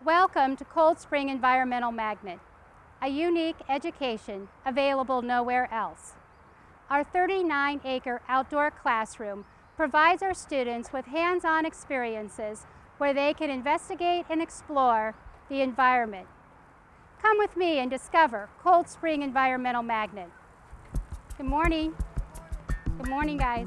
Welcome to Cold Spring Environmental Magnet, a unique education available nowhere else. Our 39-acre outdoor classroom provides our students with hands-on experiences where they can investigate and explore the environment. Come with me and discover Cold Spring Environmental Magnet. Good morning. Good morning, guys.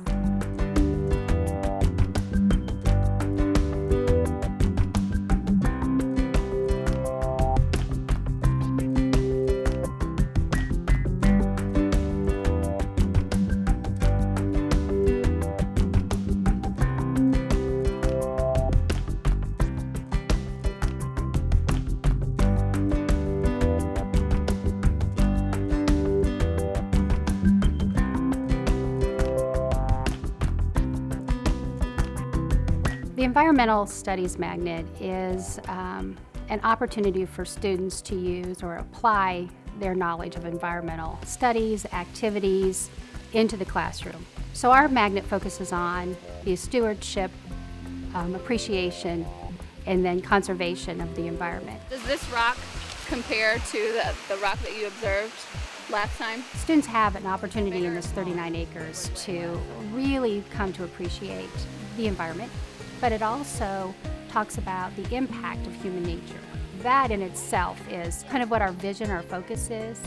The Environmental Studies Magnet is an opportunity for students to use or apply their knowledge of environmental studies, activities into the classroom. So our magnet focuses on the stewardship, appreciation, and then conservation of the environment. Does this rock compare to the rock that you observed last time? Students have an opportunity in this 39 acres to really come to appreciate the environment, but it also talks about the impact of human nature. That in itself is kind of what our vision, our focus is,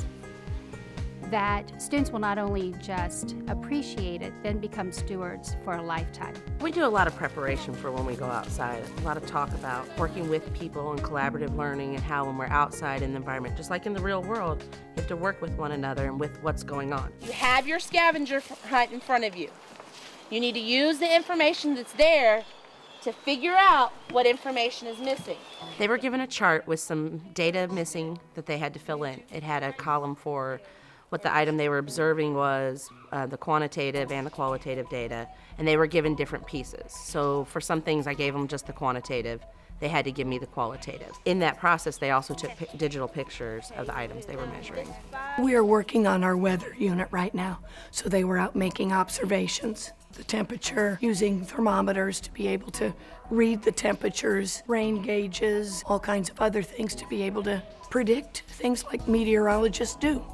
that students will not only just appreciate it, then become stewards for a lifetime. We do a lot of preparation for when we go outside, a lot of talk about working with people and collaborative learning and how when we're outside in the environment, just like in the real world, you have to work with one another and with what's going on. You have your scavenger hunt in front of you. You need to use the information that's there to figure out what information is missing. They were given a chart with some data missing that they had to fill in. It had a column for what the item they were observing was, the quantitative and the qualitative data, and they were given different pieces. So for some things I gave them just the quantitative. They had to give me the qualitative. In that process, they also took digital pictures of the items they were measuring. We are working on our weather unit right now, so they were out making observations. The temperature, using thermometers to be able to read the temperatures, rain gauges, all kinds of other things to be able to predict things like meteorologists do.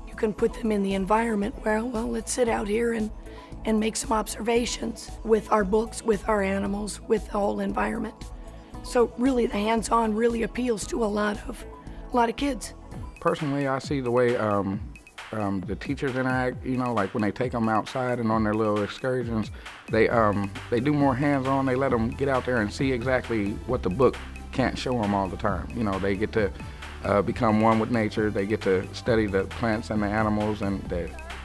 You can put them in the environment where, well, let's sit out here and make some observations with our books, with our animals, with the whole environment. So really the hands-on really appeals to a lot of kids. Personally, I see the way the teachers interact, like when they take them outside and on their little excursions, they do more hands-on. They let them get out there and see exactly what the book can't show them all the time. They get to become one with nature. They get to study the plants and the animals and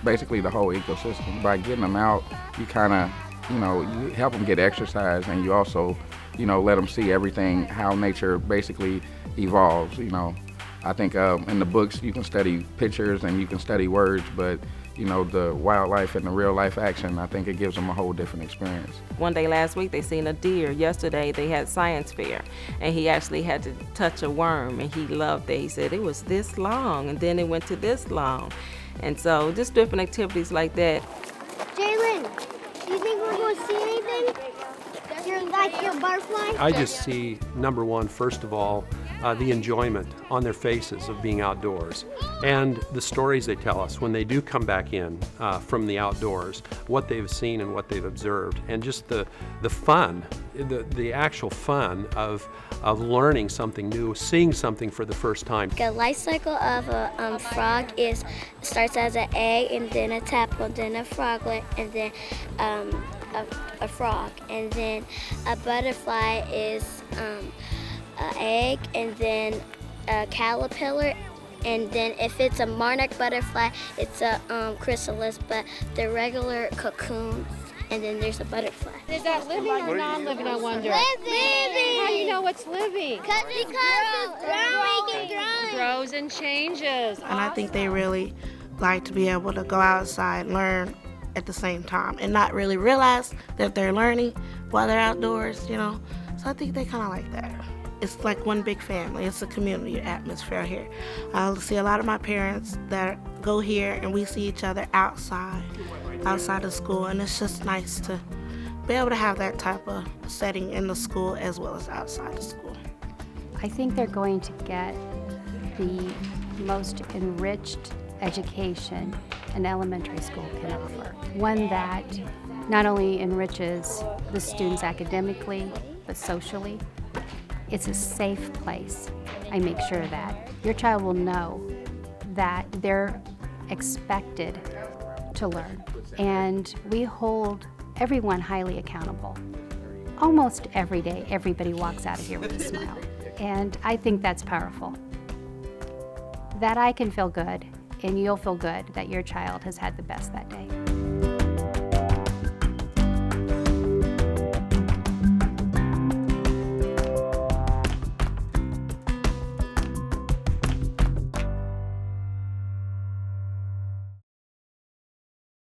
basically the whole ecosystem. By getting them out, you kind of, you help them get exercise, and you also, let them see everything, how nature basically evolves. I think in the books you can study pictures and you can study words, but the wildlife and the real life action, I think it gives them a whole different experience. One day last week they seen a deer. Yesterday they had science fair, and he actually had to touch a worm, and he loved it. He said it was this long, and then it went to this long. And so just different activities like that. Jalen, do you think we're going to see anything? Your butterfly? I just see, number one, first of all, the enjoyment on their faces of being outdoors, and the stories they tell us when they do come back in from the outdoors, what they've seen and what they've observed, and just the fun, the actual fun of learning something new, seeing something for the first time. The life cycle of a frog starts as an egg, and then a tadpole, then a froglet, and then a frog, and then a butterfly is an egg, and then a caterpillar, and then if it's a monarch butterfly, it's a chrysalis, but the regular cocoon, and then there's a butterfly. Is that living or non-living, I wonder? Living! How do you know what's living? Because it's growing and growing. It grows and changes. And I think they really like to be able to go outside and learn at the same time and not really realize that they're learning while they're outdoors, So I think they kind of like that. It's like one big family. It's a community atmosphere here. I see a lot of my parents that go here, and we see each other outside of school, and it's just nice to be able to have that type of setting in the school as well as outside of school. I think they're going to get the most enriched education an elementary school can offer. One that not only enriches the students academically, but socially. It's a safe place. I make sure that your child will know that they're expected to learn. And we hold everyone highly accountable. Almost every day, everybody walks out of here with a smile. And I think that's powerful. That I can feel good, and you'll feel good that your child has had the best that day.